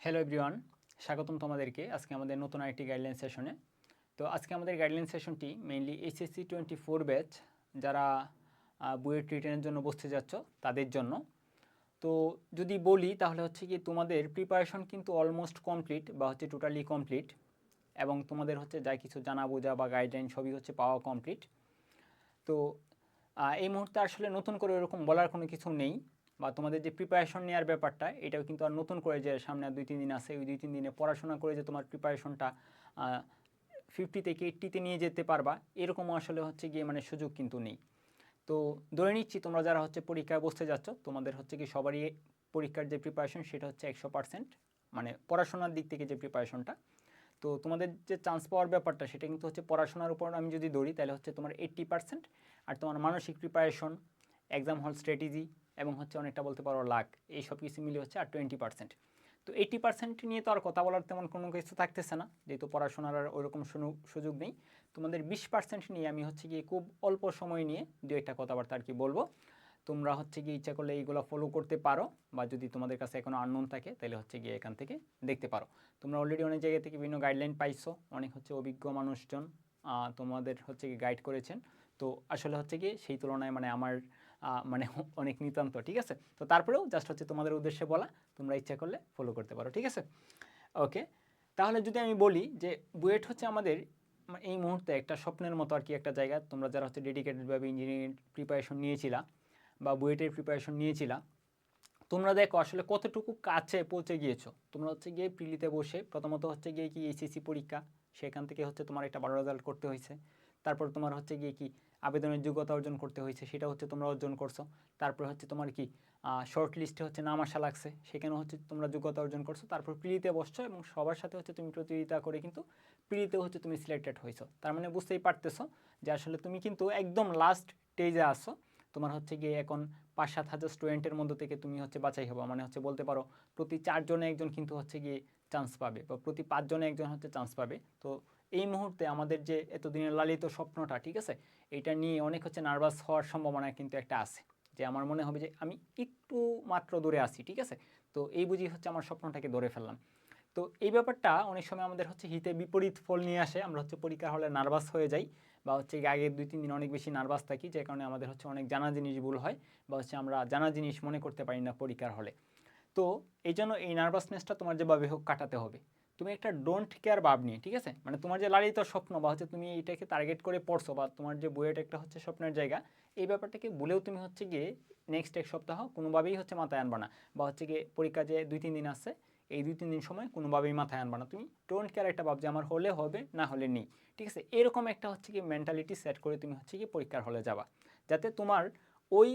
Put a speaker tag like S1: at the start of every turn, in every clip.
S1: Hello everyone, স্বাগতম তোমাদেরকে আজকে আমাদের নতুন আরেকটি গাইডলাইন সেশনে। তো আজকে আমাদের গাইডলাইন সেশনটি মেইনলি এইচএসসি 24 ব্যাচ যারা বুয়েট রিটেনের জন্য বসতে যাচ্ছ তাদের জন্য। তো যদি বলি তাহলে হচ্ছে কি তোমাদের প্রিপারেশন কিন্তু অলমোস্ট কমপ্লিট বা হচ্ছে টোটালি কমপ্লিট, এবং তোমাদের হচ্ছে যা কিছু জানা বোঝা বা গাইডলাইন সবই হচ্ছে পাওয়া কমপ্লিট। তো এই মুহূর্তে আসলে নতুন করে এরকম বলার কোনো কিছু নেই, বা তোমাদের যে প্রিপারেশন নেওয়ার ব্যাপারটা এটাও কিন্তু আর নতুন করে যে সামনে আর 2-3 দিন আছে ওই 2-3 দিনে পড়াশোনা করে যে তোমার প্রিপারেশনটা 50 থেকে 80-তে নিয়ে যেতে পারবা এরকমও আসলে হচ্ছে গিয়ে মানে সুযোগ কিন্তু নেই। তো ধরে নিচ্ছি তোমরা যারা হচ্ছে পরীক্ষায় বসতে যাচ্ছ তোমাদের হচ্ছে কি সবারই পরীক্ষার যে প্রিপারেশন সেটা হচ্ছে 100%, মানে পড়াশোনার দিক থেকে যে প্রিপারেশনটা। তো তোমাদের যে চান্স পাওয়ার ব্যাপারটা সেটা কিন্তু হচ্ছে পড়াশোনার উপর আমি যদি ধরি তাহলে হচ্ছে তোমার 80%, আর তোমার মানসিক প্রিপারেশন, এক্সাম হল স্ট্র্যাটেজি এবং হচ্ছে অনেকটা বলতে পারো লাক, এই সব কিছু মিলে হচ্ছে আর 20%। তো 80% নিয়ে তো আর কথা বলার তেমন কোনো কিছু থাকতেছে না, যেহেতু পড়াশোনার আর ওরকম সুযোগ নেই। তোমাদের 20% নিয়ে আমি হচ্ছে গিয়ে খুব অল্প সময় নিয়ে দু একটা কথাবার্তা আর কি বলবো। তোমরা হচ্ছে গিয়ে ইচ্ছা করলে এইগুলো ফলো করতে পারো, বা যদি তোমাদের কাছে এখনও আননোন থাকে তাহলে হচ্ছে গিয়ে এখান থেকে দেখতে পারো। তোমরা অলরেডি অনেক জায়গা থেকে বিভিন্ন গাইডলাইন পাইছো, অনেক হচ্ছে অভিজ্ঞ মানুষজন তোমাদের হচ্ছে কি গাইড করেছেন। তো আসলে হচ্ছে কি সেই তুলনায় মানে আমার মানে অনেক নিতান্ত, ঠিক আছে। তো তারপরেও জাস্ট হচ্ছে তোমাদের উদ্দেশ্যে বলা, তোমরা ইচ্ছা করলে ফলো করতে পারো, ঠিক আছে। ওকে, তাহলে যদি আমি বলি যে বুয়েট হচ্ছে আমাদের এই মুহূর্তে একটা স্বপ্নের মতো আর কি একটা জায়গা। তোমরা যারা হচ্ছে ডেডিকেটেডভাবে ইঞ্জিনিয়ারিং প্রিপারেশন নিয়েছিলা বা বুয়েটের প্রিপারেশন নিয়েছিলা, তোমরা দেখো আসলে কতটুকু কাছে পৌঁছে গিয়েছো। তোমরা হচ্ছে গিয়ে প্রিলিতে বসে প্রথমত হচ্ছে গিয়ে কি এইচএসসি পরীক্ষা, সেখান থেকে হচ্ছে তোমার একটা ভালো রেজাল্ট করতে হয়েছে। তারপর তোমার হচ্ছে গিয়ে কি আবেদনের যোগ্যতা অর্জন করতে হয়েছে, সেটা হচ্ছে তোমরা অর্জন করছো। তারপর হচ্ছে তোমার কি শর্ট লিস্টে হচ্ছে নাম আসা লাগছে, সেখানে হচ্ছে তোমরা যোগ্যতা অর্জন করছো। তারপর প্রিলিতে বসছো এবং সবার সাথে হচ্ছে তুমি প্রতিযোগিতা করে কিন্তু প্রিলিতে হচ্ছে তুমি সিলেক্টেড হয়েছো। তার মানে বুঝতেই পারতেছো যে আসলে তুমি কিন্তু একদম লাস্ট স্টেজে আসো। তোমার হচ্ছে গিয়ে এখন 5-7 হাজার স্টুডেন্টের মধ্য থেকে তুমি হচ্ছে বাছাই হবো, মানে হচ্ছে বলতে পারো প্রতি 4 জনে একজন কিন্তু হচ্ছে গিয়ে চান্স পাবে, বা প্রতি 5 জনে একজন হচ্ছে চান্স পাবে। তো এই মুহূর্তে আমাদের যে এতদিনের লালিত স্বপ্নটা, ঠিক আছে, এটা নিয়ে অনেক হচ্ছে নার্ভাস হওয়ার সম্ভাবনা কিন্তু একটা আছে, যে আমার মনে হবে যে আমি একটু মাত্র দূরে আসি, ঠিক আছে। তো এই বুঝি হচ্ছে আমার স্বপ্নটাকে ধরে ফেললাম। তো এই ব্যাপারটা অনেক সময় আমাদের হচ্ছে হিতে বিপরীত ফল নিয়ে আসে। আমরা হচ্ছে পরীক্ষা হলে নার্ভাস হয়ে যাই, বা হচ্ছে আগের 2-3 দিন অনেক বেশি নার্ভাস থাকি, যে কারণে আমাদের হচ্ছে অনেক জানা জিনিস ভুল হয়, বা হচ্ছে আমরা জানা জিনিস মনে করতে পারি না পরীক্ষার হলে। তো এই জন্য এই নার্ভাসনেসটা তোমার যেভাবে হোক কাটাতে হবে। তুমি একটা ডোন্ট কেয়ার ভাব নিয়ে, ঠিক আছে, মানে তোমার যে লালিত স্বপ্ন বা হচ্ছে তুমি এটাকে টার্গেট করে পড়ছো, বা তোমার যে বুয়েট একটা হচ্ছে স্বপ্নের জায়গা, এই ব্যাপারটাকে বলেও তুমি হচ্ছে গিয়ে নেক্সট এক সপ্তাহ কোনোভাবেই হচ্ছে মাথায় আনবা না, বা হচ্ছে গিয়ে পরীক্ষা যে 2-3 দিন আছে এই 2-3 দিন সময় কোনোভাবেই মাথায় আনবা না। তুমি ডোন্ট কেয়ার একটা ভাব যে আমার হলে হবে না হলে নেই, ঠিক আছে। এরকম একটা হচ্ছে কি মেন্টালিটি সেট করে তুমি হচ্ছে কি পরীক্ষার হলে যাবা, যাতে তোমার ওই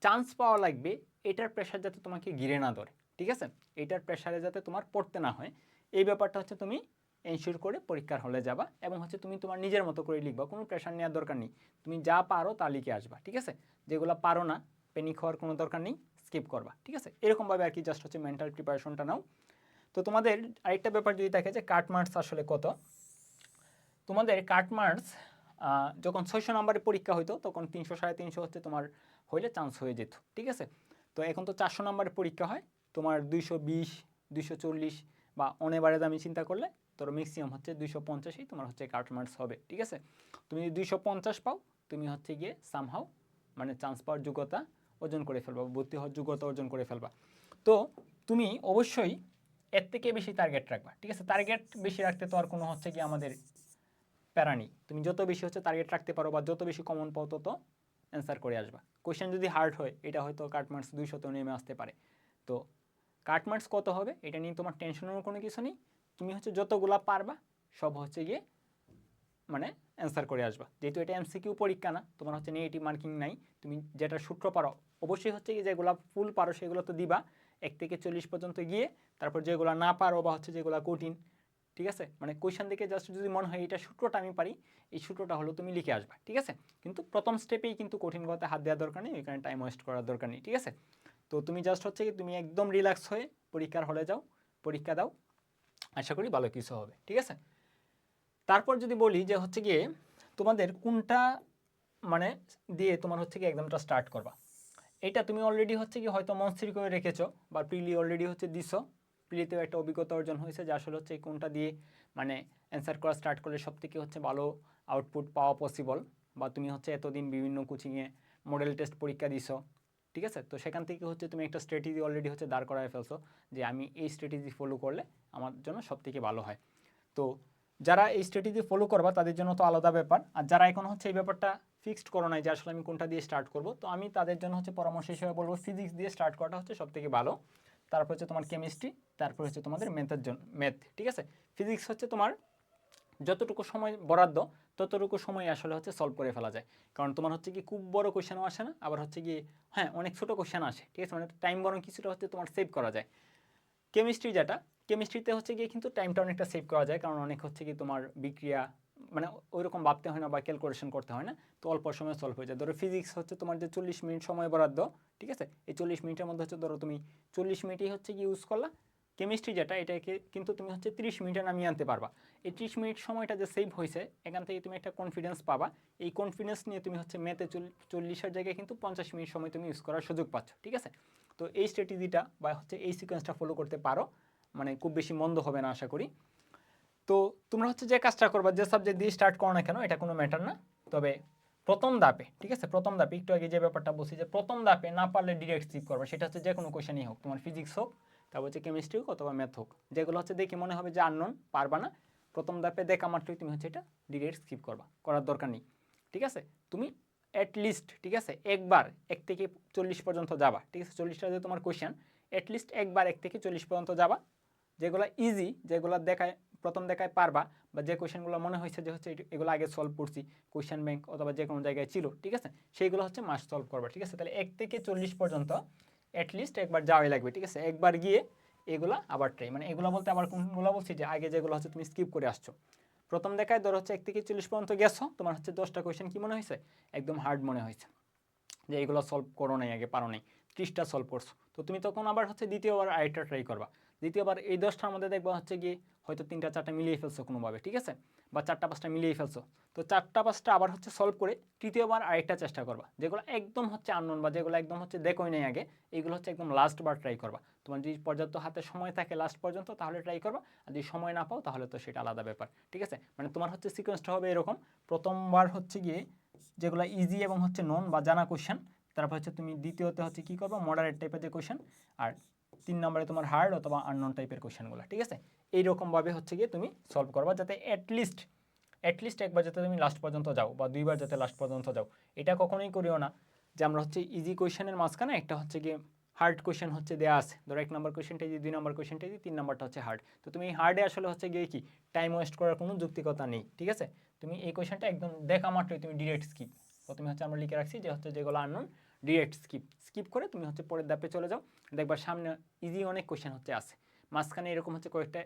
S1: চান্স পাওয়া লাগবে এটার প্রেশার যাতে তোমাকে ঘিরে না ধরে, ঠিক আছে। এইটার প্রেশারে যাতে তোমার পড়তে না হয়, এই ব্যাপারটা হচ্ছে তুমি এনশিওর করে পরীক্ষার হলে যাবা, এবং হচ্ছে তুমি তোমার নিজের মতো করে লিখবা, কোনো প্রেশার নেওয়ার দরকার নেই। তুমি যা পারো তা লিখে আসবা, ঠিক আছে। যেগুলো পারো না প্যানিক হওয়ার কোনো দরকার নেই, স্কিপ করবা, ঠিক আছে। এরকমভাবে আর কি জাস্ট হচ্ছে মেন্টাল প্রিপারেশনটা নাও। তো তোমাদের আরেকটা ব্যাপার যদি থাকে যে কাট মার্কস আসলে কত, তোমাদের কাট মার্কস যখন 600 নম্বরের পরীক্ষা হইতো তখন 300-350 হচ্ছে তোমার হইলে চান্স হয়ে যেত, ঠিক আছে। তো এখন তো 400 নম্বরের পরীক্ষা হয়, তোমার 220, 240 বা অনেবারে আমি চিন্তা করলে তোর ম্যাক্সিমাম হচ্ছে 250ই তোমার হচ্ছে কাট মার্কস হবে, ঠিক আছে। তুমি যদি 250 পাও তুমি হচ্ছে গিয়ে সামহাও মানে চান্স পাওয়ার যোগ্যতা অর্জন করে ফেলবা, ভর্তি হওয়ার যোগ্যতা অর্জন করে ফেলবা। তো তুমি অবশ্যই এর থেকে বেশি টার্গেট রাখবা, ঠিক আছে। টার্গেট বেশি রাখতে তো আর কোনো হচ্ছে কি আমাদের প্যারা নেই। তুমি যত বেশি হচ্ছে টার্গেট রাখতে পারো বা যত বেশি কমন পাও তত অ্যান্সার করে আসবা। কোয়েশ্চেন যদি হার্ড হয় এটা হয়তো কাট মার্কস 200 নেমে আসতে পারে। তো কাট মার্কস কত হবে এটা নিয়ে তোমার টেনশনের কোনো কিছু নেই। তুমি হচ্ছে যতগুলা পারবা সব হচ্ছে গিয়ে মানে অ্যান্সার করে আসবা। যেহেতু এটা এমসিকিউ পরীক্ষা না, তোমার হচ্ছে নেগেটিভ মার্কিং নাই। তুমি যেটা সূত্র পারো অবশ্যই হচ্ছে কি যেগুলো ফুল পারো সেগুলো তো দিবা 1 থেকে 40 পর্যন্ত গিয়ে, তারপর যেগুলো না পারো বা হচ্ছে যেগুলো কঠিন, ঠিক আছে, মানে কোয়েশ্চেন দেখে জাস্ট যদি মনে হয় এটা সূত্রটা আমি পারি, এই সূত্রটা হলো তুমি লিখে আসবা, ঠিক আছে। কিন্তু প্রথম স্টেপেই কিন্তু কঠিন কথায় হাত দেওয়ার দরকার নেই, ওইখানে টাইম ওয়েস্ট করার দরকার নেই, ঠিক আছে। তো তুমি জাস্ট হচ্ছে কি তুমি একদম রিল্যাক্স হয়ে পরীক্ষার হলে যাও, পরীক্ষা দাও, আশা করি ভালো কিছু হবে, ঠিক আছে। তারপর যদি বলি যে হচ্ছে গিয়ে তোমাদের কোনটা মানে দিয়ে তোমার হচ্ছে কি এক্সামটা স্টার্ট করবা, এটা তুমি অলরেডি হচ্ছে কি হয়তো মনস্থির করে রেখেছো বা প্রিলি অলরেডি হচ্ছে দিছো, প্রিলিতেও একটা অভিজ্ঞতা অর্জন হয়েছে যে আসলে হচ্ছে কোনটা দিয়ে মানে অ্যান্সার করা স্টার্ট করলে সব থেকে হচ্ছে ভালো আউটপুট পাওয়া পসিবল, বা তুমি হচ্ছে এতদিন বিভিন্ন কোচিংয়ে মডেল টেস্ট পরীক্ষা দিছো, ঠিক আছে। তো সেখান থেকে হচ্ছে তুমি একটা স্ট্র্যাটেজি অলরেডি হচ্ছে দাঁড় করায় ফেলছো যে আমি এই স্ট্র্যাটেজি ফলো করলে আমার জন্য সব থেকে ভালো হয়। তো যারা এই স্ট্র্যাটেজি ফলো করবা তাদের জন্য তো আলাদা ব্যাপার, আর যারা এখন হচ্ছে এই ব্যাপারটা ফিক্সড করো নাই যে আসলে আমি কোনটা দিয়ে স্টার্ট করব, তো আমি তাদের জন্য হচ্ছে পরামর্শ হিসেবে বলবো ফিজিক্স দিয়ে স্টার্ট করাটা হচ্ছে সব থেকে ভালো। তারপর হচ্ছে তোমার কেমিস্ট্রি, তারপর হচ্ছে তোমাদের ম্যাথের জন্য ম্যাথ, ঠিক আছে। ফিজিক্স হচ্ছে তোমার যতটুকু সময় বরাদ্দ ততটুকু সময় আসলে হচ্ছে সলভ করে ফেলা যায়, কারণ তোমার হচ্ছে কি খুব বড় কোয়েশনও আসে না, আবার হচ্ছে কি হ্যাঁ অনেক ছোটো কোয়েশন আসে, ঠিক আছে, মানে টাইম বরং কিছুটা হচ্ছে তোমার সেভ করা যায়। কেমিস্ট্রি যেটা, কেমিস্ট্রিতে হচ্ছে গিয়ে কিন্তু টাইমটা অনেকটা সেভ করা যায়, কারণ অনেক হচ্ছে কি তোমার বিক্রিয়া মানে ওইরকম ভাবতে হয় না বা ক্যালকুলেশন করতে হয় না, তো অল্প সময় সলভ হয়ে যায়। ধরো ফিজিক্স হচ্ছে তোমার যে 40 মিনিট সময় বরাদ্দ, ঠিক আছে, এই 40 মিনিটের মধ্যে হচ্ছে ধরো তুমি 40 মিনিটই হচ্ছে কি ইউজ করলা। কেমিস্ট্রি যেটা এটাকে কিন্তু তুমি হচ্ছে 30 মিনিটে নামিয়ে আনতে পারবা। এই 30 মিনিট সময়টা যে সেভ হয়েছে এখান থেকে তুমি একটা কনফিডেন্স পাবা, এই কনফিডেন্স নিয়ে তুমি হচ্ছে ম্যাথে 40-এর জায়গায় কিন্তু 50 মিনিট সময় তুমি ইউজ করার সুযোগ পাচ্ছ, ঠিক আছে। তো এই স্ট্র্যাটেজিটা বা হচ্ছে এই সিকোয়েন্সটা ফলো করতে পারো, মানে খুব বেশি মন্দ হবে না আশা করি। তো তোমরা হচ্ছে যে কাজটা করবা, যে সাবজেক্ট দিয়ে স্টার্ট করো না কেন এটা কোনো ম্যাটার না, তবে প্রথম ধাপে, ঠিক আছে, প্রথম ধাপে একটু আগে যে ব্যাপারটা বলছি যে প্রথম ধাপে না পারলে ডিরেক্ট স্কিপ করবা, সেটা হচ্ছে যে কোনো কোয়েশনই হোক, তোমার ফিজিক্স হোক, তারপর হচ্ছে কেমিস্ট্রি হোক অথবা ম্যাথ হোক, যেগুলো হচ্ছে দেখে মনে হবে যে আননোন পারবা না, প্রথম ধাপে দেখা মাত্রই তুমি হচ্ছে এটা ডিরেক্ট স্কিপ করবা, করার দরকার নেই, ঠিক আছে। তুমি অ্যাটলিস্ট, ঠিক আছে, একবার 1 থেকে 40 পর্যন্ত যাবা, ঠিক আছে, 40টা যে তোমার কোয়েশন, অ্যাটলিস্ট একবার 1 থেকে 40 পর্যন্ত যাবা, যেগুলো ইজি, যেগুলো দেখায় প্রথম দেখায় পারবা, বা যে কোয়েশনগুলো মনে হয়েছে যে হচ্ছে এগুলো আগে সলভ করছি, কোয়েশন ব্যাংক অথবা যে কোনো জায়গায় ছিল, ঠিক আছে, সেইগুলো হচ্ছে মাস্ট সলভ করবা, ঠিক আছে। তাহলে 1 থেকে 40 পর্যন্ত অ্যাটলিস্ট একবার যাওয়াই লাগবে, ঠিক আছে, একবার গিয়ে এগুলা আবার ট্রাই, মানে এগুলো বলতে আবার কোনগুলো বলছি যে আগে যেগুলো হচ্ছে তুমি স্কিপ করে আসছো, প্রথম দেখায় ধরো হচ্ছে 1 থেকে 40 পর্যন্ত গেছো, তোমার হচ্ছে 10টা কোয়েশন কি মনে হয়েছে, একদম হার্ড মনে হয়েছে, যে এগুলো সলভ করো নাই আগে, পারো নাই, 30টা সলভ করছো, তো তুমি তখন আবার হচ্ছে দ্বিতীয়বার আরেকটা ট্রাই করবা, দ্বিতীয়বার এই 10টার মধ্যে দেখবা হচ্ছে গিয়ে হয়তো 3টা 4টা মিলিয়ে ফেলছো কোনোভাবে, ঠিক আছে, বা 4টা 5টা মিলিয়ে ফেলছো, তো 4টা 5টা আবার হচ্ছে সলভ করে তৃতীয়বার আরেকটা চেষ্টা করবা, যেগুলো একদম হচ্ছে আননোন বা যেগুলো একদম হচ্ছে দেখোই নাই আগে, এইগুলো হচ্ছে একদম লাস্ট বার ট্রাই করবা। তোমার যদি পর্যাপ্ত হাতে সময় থাকে লাস্ট পর্যন্ত তাহলে ট্রাই করবা, আর যদি সময় না পাও তাহলে তো সেটা আলাদা ব্যাপার, ঠিক আছে। মানে তোমার হচ্ছে সিকোয়েন্সটা হবে এরকম, প্রথমবার হচ্ছে গিয়ে যেগুলো ইজি এবং হচ্ছে নন বা জানা কোয়েশ্চেন, তারপর হচ্ছে তুমি দ্বিতীয়তে হচ্ছে কী করবো মডারেট টাইপের যে কোয়েশ্চেন, আর 3 নম্বরে তোমার হার্ড অথবা আননোন টাইপের কোয়েশ্চেনগুলো, ঠিক আছে, এইরকমভাবে হচ্ছে গিয়ে তুমি সলভ করবা, যাতে অ্যাটলিস্ট একবার যাতে তুমি লাস্ট পর্যন্ত যাও বা দুইবার যাতে লাস্ট পর্যন্ত যাও। এটা কখনোই করিও না যে আমরা হচ্ছে ইজি কোয়েশ্চেনের মাঝখানে একটা হচ্ছে গিয়ে হার্ড কোয়েশ্চেন হচ্ছে দেওয়া আছে, ধরো 1 নম্বর কোয়েশ্চেনটা যদি 2 নম্বর কোয়েশ্চেনটা যদি 3 নম্বরটা হচ্ছে হার্ড, তো তুমি এই হার্ডে আসলে হচ্ছে গিয়ে কি টাইম ওয়েস্ট করার কোনো যুক্তিকতা নেই, ঠিক আছে। তুমি এই কোয়েশ্চেনটা একদম দেখা মাত্রই তুমি ডিরেক্ট স্কিপ, প্রথমে হচ্ছে আমরা লিখে রাখছি যে হচ্ছে যেগুলো আননোন ডিরেক্ট স্কিপ করে তুমি হচ্ছে পরের ধাপে চলে যাও, দেখবা সামনে ইজি অনেক কোয়েশ্চেন হচ্ছে আছে, মাঝখানে এরকম হচ্ছে কয়েকটা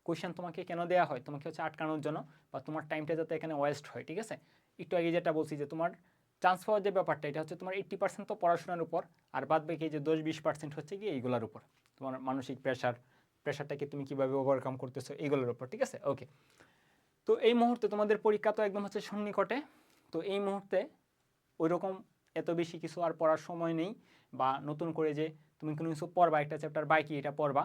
S1: কোয়েশ্চেন তোমাকে কেন দেওয়া হয়, তোমাকে হচ্ছে আটকানোর জন্য, বা তোমার টাইমটা যাতে এখানে ওয়েস্ট হয়, ঠিক আছে। একটু আগে যেটা বলছি যে তোমার চান্স পাওয়ার যে ব্যাপারটা এটা হচ্ছে তোমার 80% তো পড়াশোনার উপর, আর বাদ বাকি যে 10-20% হচ্ছে কি এইগুলোর উপর, তোমার মানসিক প্রেশারটাকে তুমি কীভাবে ওভারকাম করতেছো এইগুলোর উপর, ঠিক আছে, ওকে। তো এই মুহূর্তে তোমাদের পরীক্ষা তো একদম হচ্ছে সন্নিকটে, তো এই মুহূর্তে ওই রকম এত বেশি কিছু আর পড়ার সময় নেই, বা নতুন করে যে তুমি কোনো কিছু পড়বা একটা চ্যাপ্টার বাকি এটা পড়বা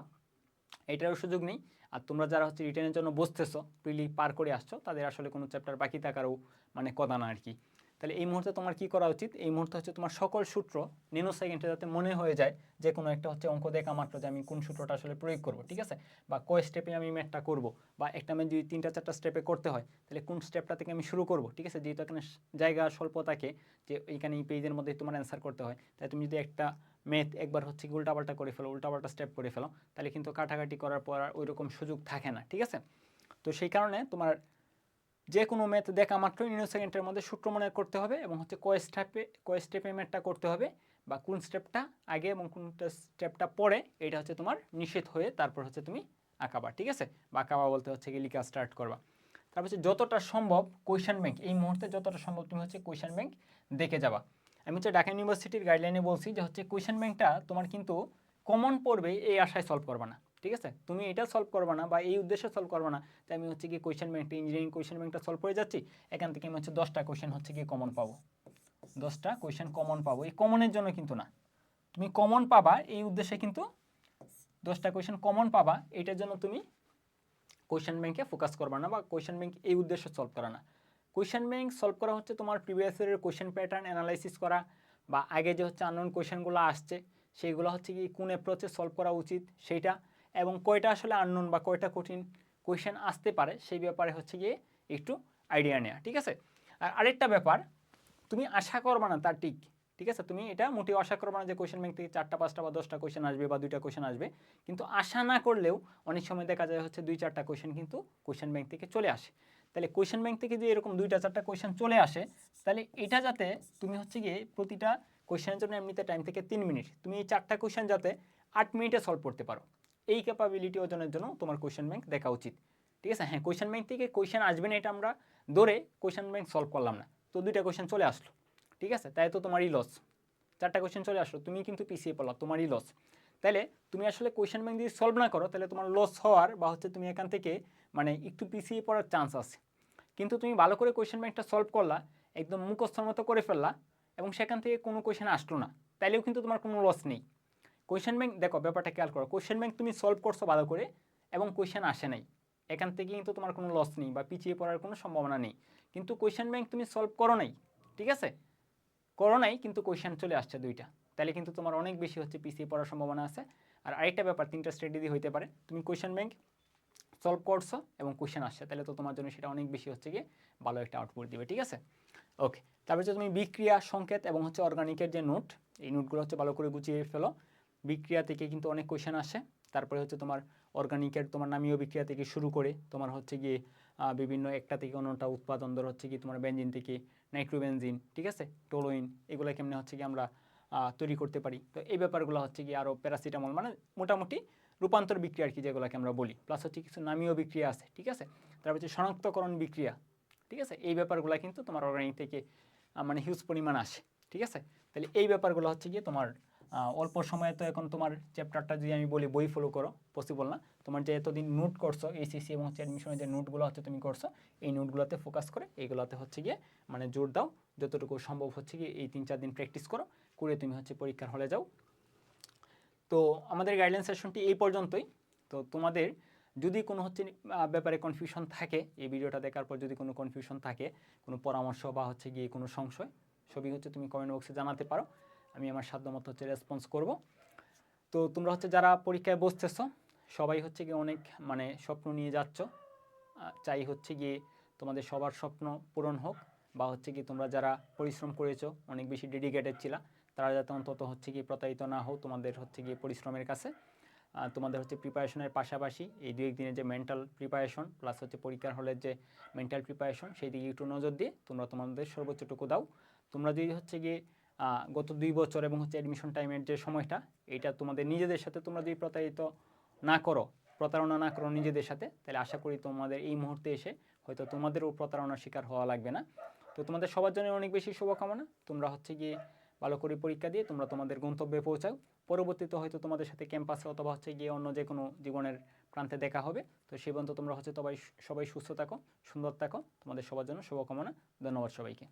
S1: এটারও সুযোগ নেই। আর তোমরা যারা হচ্ছে রিটেনের জন্য বসতেছো প্রিলি পার করে আসছো তাদের আসলে কোনো চ্যাপ্টার বাকি থাকারও মানে কথা না আর কি। তাহলে এই মুহূর্তে তোমার কি করা উচিত, এই মুহূর্তে হচ্ছে তোমার সকল সূত্র ন্যানো সেকেন্ডে যাতে মনে হয়ে যায়, যে কোনো একটা হচ্ছে অঙ্ক দেখা মাত্র যে আমি কোন সূত্রটা আসলে প্রয়োগ করব, ঠিক আছে, বা কয় স্টেপে আমি ম্যাথটা করব, বা একটা ম্যাথ যদি 3টা 4টা স্টেপে করতে হয় তাহলে কোন স্টেপটা থেকে আমি শুরু করব, ঠিক আছে, যেহেতু এখানে জায়গা স্বল্প থাকে যে এইখানে এই পেজের মধ্যে তোমার অ্যান্সার করতে হয়, তাই তুমি যদি একটা ম্যাথ একবার হচ্ছে উল্টাপাল্টা করে ফেলো, উল্টাপাল্টা স্টেপ করে ফেলো, তাহলে কিন্তু কাটাকাটি করার পর আর ওই রকম সুযোগ থাকে না, ঠিক আছে। তো সেই কারণে তোমার যে কোনো ম্যাথ দেখা মাত্রই ন্যানো সেকেন্ডের মধ্যে সূত্র মনে করতে হবে, এবং হচ্ছে কয় স্টেপে ম্যাথটা করতে হবে, বা কোন স্টেপটা আগে এবং কোন স্টেপটা পরে, এটা হচ্ছে তোমার নিষেধ হয়ে তারপর হচ্ছে তুমি আঁকাবা, ঠিক আছে, বা আঁকাবা বলতে হচ্ছে কি লিখা স্টার্ট করবা। তারপর হচ্ছে যতটা সম্ভব কোয়েশ্চেন ব্যাংক, এই মুহূর্তে যতটা সম্ভব তুমি হচ্ছে কোয়েশ্চেন ব্যাংক দেখে যাবা। আমি হচ্ছে ঢাকা ইউনিভার্সিটির গাইডলাইনে বলছি যে হচ্ছে কোয়েশ্চেন ব্যাংকটা তোমার কিন্তু কমন পড়বে এই আশায় সলভ করবা না, ঠিক আছে, তুমি এটা সলভ করবা না বা এই উদ্দেশ্যে সলভ করবা না যে আমি হচ্ছে কি কোয়েশ্চেন ব্যাংকটা ইঞ্জিনিয়ারিং কোয়েশ্চেন ব্যাংকটা সলভ করে যাচ্ছি, এখান থেকে আমি হচ্ছে 10টা কোয়েশ্চেন হচ্ছে কি কমন পাবো, 10টা কোয়েশ্চেন কমন পাবো, এই কমনের জন্য কিন্তু না, তুমি কমন পাবা এই উদ্দেশ্যে কিন্তু 10টা কোয়েশ্চেন কমন পাবা, এটার জন্য তুমি কোয়েশ্চেন ব্যাংকে ফোকাস করবা না বা কোয়েশ্চেন ব্যাংক এই উদ্দেশ্যে সলভ করা না। কোয়েশ্চেন ব্যাংক সলভ করা হচ্ছে তোমার প্রিভিয়াস ইয়ারের কোয়েশ্চেন প্যাটার্ন অ্যানালাইসিস করা বা আগে যে হচ্ছে আননোন কোয়েশ্চেনগুলো আসছে সেইগুলো হচ্ছে কি কোন অ্যাপ্রোচে সলভ করা উচিত সেইটা, এবং কয়টা আসলে আননোন বা কয়টা কঠিন কোয়েশ্চেন আসতে পারে সেই ব্যাপারে হচ্ছে গিয়ে একটু আইডিয়া নেওয়া, ঠিক আছে। আর আরেকটা ব্যাপার, তুমি আশা করবা না তার ঠিক আছে, তুমি এটা মোটেও আশা করবা না যে কোয়েশ্চেন ব্যাংক থেকে 4টা 5টা বা 10টা কোয়েশ্চেন আসবে বা 2টা কোয়েশ্চেন আসবে, কিন্তু আশা না করলেও অনেক সময় দেখা যায় হচ্ছে 2-4টা কোয়েশ্চেন কিন্তু কোয়েশ্চেন ব্যাংক থেকে চলে আসে। তাহলে কোয়েশ্চেন ব্যাংক থেকে যে এরকম 2টা 4টা কোয়েশ্চেন চলে আসে, তাহলে এটা যাতে তুমি হচ্ছে গিয়ে প্রতিটা কোয়েশ্চেনের জন্য এমনিতে টাইম থেকে 3 মিনিট, তুমি এই 4টা কোয়েশ্চেন যাতে 8 মিনিটে সলভ করতে পারো, এই ক্যাপাবিলিটি অর্জনের জন্য তোমার কোয়েশ্চেন ব্যাংক দেখা উচিত, ঠিক আছে। হ্যাঁ, কোয়েশ্চেন ব্যাংক থেকে কোয়েশ্চেন আসবে না এটা আমরা ধরে কোয়েশ্চেন ব্যাংক সলভ করলাম না, তো 2টা কোয়েশ্চেন চলে আসলো, ঠিক আছে, তাই তো তোমারই লস। 4টা কোয়েশ্চেন চলে আসলো, তুমি কিন্তু পিছিয়ে পড়লা, তোমারই লস। তাহলে তুমি আসলে কোয়েশ্চেন ব্যাংক যদি সলভ না করো তাহলে তোমার লস হওয়ার বা হচ্ছে তুমি এখান থেকে মানে একটু পিছিয়ে পড়ার চান্স আছে। কিন্তু তুমি ভালো করে কোয়েশ্চেন ব্যাংকটা সলভ করলা, একদম মুখস্থর মতো করে ফেললা এবং সেখান থেকে কোনো কোয়েশ্চেন আসলো না, তাইলেও কিন্তু তোমার কোনো লস নেই। কোয়েশ্চেন ব্যাংক দেখো ব্যাপারটা খেয়াল করো, কোয়েশ্চেন ব্যাংক তুমি সলভ করছো ভালো করে এবং কোয়েশ্চেন আসে নাই, এখান থেকে কিন্তু তোমার কোনো লস নেই বা পিছিয়ে পড়ার কোনো সম্ভাবনা নেই। কিন্তু কোয়েশ্চেন ব্যাংক তুমি সলভ করো নাই, ঠিক আছে, করো নাই কিন্তু কোয়েশ্চেন চলে আসছে 2টা, তাহলে কিন্তু তোমার অনেক বেশি হচ্ছে পিছিয়ে পড়ার সম্ভাবনা আছে। আর আরেকটা ব্যাপার, 3টা স্ট্র্যাটেজি হইতে পারে, তুমি কোয়েশ্চেন ব্যাংক সলভ করছো এবং কোয়েশ্চেন আসছে, তাহলে তো তোমার জন্য সেটা অনেক বেশি হচ্ছে গিয়ে ভালো একটা আউটপুট দিবে, ঠিক আছে। ওকে, তারপর হচ্ছে তুমি বিক্রিয়া, সংকেত এবং হচ্ছে অর্গানিকের যে নোট, এই নোটগুলো হচ্ছে ভালো করে গুছিয়ে ফেলো। বিক্রিয়া থেকে কিন্তু অনেক কোয়েশ্চেন আসে, তারপরে হচ্ছে তোমার অর্গানিকের তোমার নামীয় বিক্রিয়া থেকে শুরু করে তোমার হচ্ছে গিয়ে বিভিন্ন একটা থেকে অন্যটা উৎপাদন, ধর হচ্ছে কি তোমার বেঞ্জিন থেকে নাইট্রোবেনজিন, ঠিক আছে, টোলোইন, এগুলো কেমনে হচ্ছে কি আমরা তৈরি করতে পারি, তো এই ব্যাপারগুলো হচ্ছে কি আরও প্যারাসিটামল, মানে মোটামুটি রূপান্তর বিক্রিয়া আর কি যেগুলোকে আমরা বলি, প্লাস হচ্ছে কিছু নামীয় বিক্রিয়া আছে, ঠিক আছে, তারপর হচ্ছে শনাক্তকরণ বিক্রিয়া, ঠিক আছে, এই ব্যাপারগুলো কিন্তু তোমার অর্গানিক থেকে মানে হিউজ পরিমাণ আসে, ঠিক আছে। তাহলে এই ব্যাপারগুলো হচ্ছে গিয়ে তোমার অল্প সময়ে তো এখন তোমার চ্যাপ্টারটা যদি আমি বলি বই ফলো করো পসিবল না, তোমার যে এতদিন নোট করছো এইচএসসি এবং হচ্ছে অ্যাডমিশনের যে নোটগুলো হচ্ছে তুমি করছো, এই নোটগুলোতে ফোকাস করে এইগুলোতে হচ্ছে গিয়ে মানে জোর দাও, যতটুকু সম্ভব হচ্ছে গিয়ে এই 3-4 দিন প্র্যাকটিস করো, করে তুমি হচ্ছে পরীক্ষার হলে যাও। তো আমাদের গাইডলাইন সেশনটি এই পর্যন্তই। তো তোমাদের যদি কোনো হচ্ছে ব্যাপারে কনফিউশন থাকে, এই ভিডিওটা দেখার পর যদি কোনো কনফিউশন থাকে, কোনো পরামর্শ বা হচ্ছে গিয়ে কোনো সংশয়, সবই হচ্ছে তুমি কমেন্ট বক্সে জানাতে পারো, আমি আমার সাধ্যমতো হচ্ছে রেসপন্স করব। তো তোমরা হচ্ছে যারা পরীক্ষায় বসতেছো সবাই হচ্ছে গিয়ে অনেক মানে স্বপ্ন নিয়ে যাচ্ছ, চাই হচ্ছে গিয়ে তোমাদের সবার স্বপ্ন পূরণ হোক, বা হচ্ছে কি তোমরা যারা পরিশ্রম করেছো অনেক বেশি ডেডিকেটেড ছিলা তারা যাতে অন্তত হচ্ছে গিয়ে প্রতারিত না হও তোমাদের হচ্ছে গিয়ে পরিশ্রমের কাছে। তোমাদের হচ্ছে প্রিপারেশনের পাশাপাশি এই 2-1 দিনের যে মেন্টাল প্রিপারেশন প্লাস হচ্ছে পরীক্ষার হলের যে মেন্টাল প্রিপারেশন সেই দিকে একটু নজর দিয়ে তোমরা তোমাদের সর্বোচ্চটুকু দাও। তোমরা যদি হচ্ছে গিয়ে গত 2 বছর এবং হচ্ছে অ্যাডমিশন টাইমের যে সময়টা, এটা তোমাদের নিজেদের সাথে তোমরা যদি প্রতারণা না করো নিজেদের সাথে, তাহলে আশা করি তোমাদের এই মুহূর্তে এসে হয়তো তোমাদেরও প্রতারণার শিকার হওয়া লাগবে না। তো তোমাদের সবার জন্য অনেক বেশি শুভকামনা, তোমরা হচ্ছে গিয়ে ভালো করে পরীক্ষা দিয়ে তোমরা তোমাদের গন্তব্যে পৌঁছাও। পরবর্তীতে হয়তো তোমাদের সাথে ক্যাম্পাসে অথবা হচ্ছে গিয়ে অন্য যে কোনো জীবনের প্রান্তে দেখা হবে। তো সেই পর্যন্ত তোমরা হচ্ছে সবাই সুস্থ থাকো, সুন্দর থাকো, তোমাদের সবার জন্য শুভকামনা। ধন্যবাদ সবাইকে।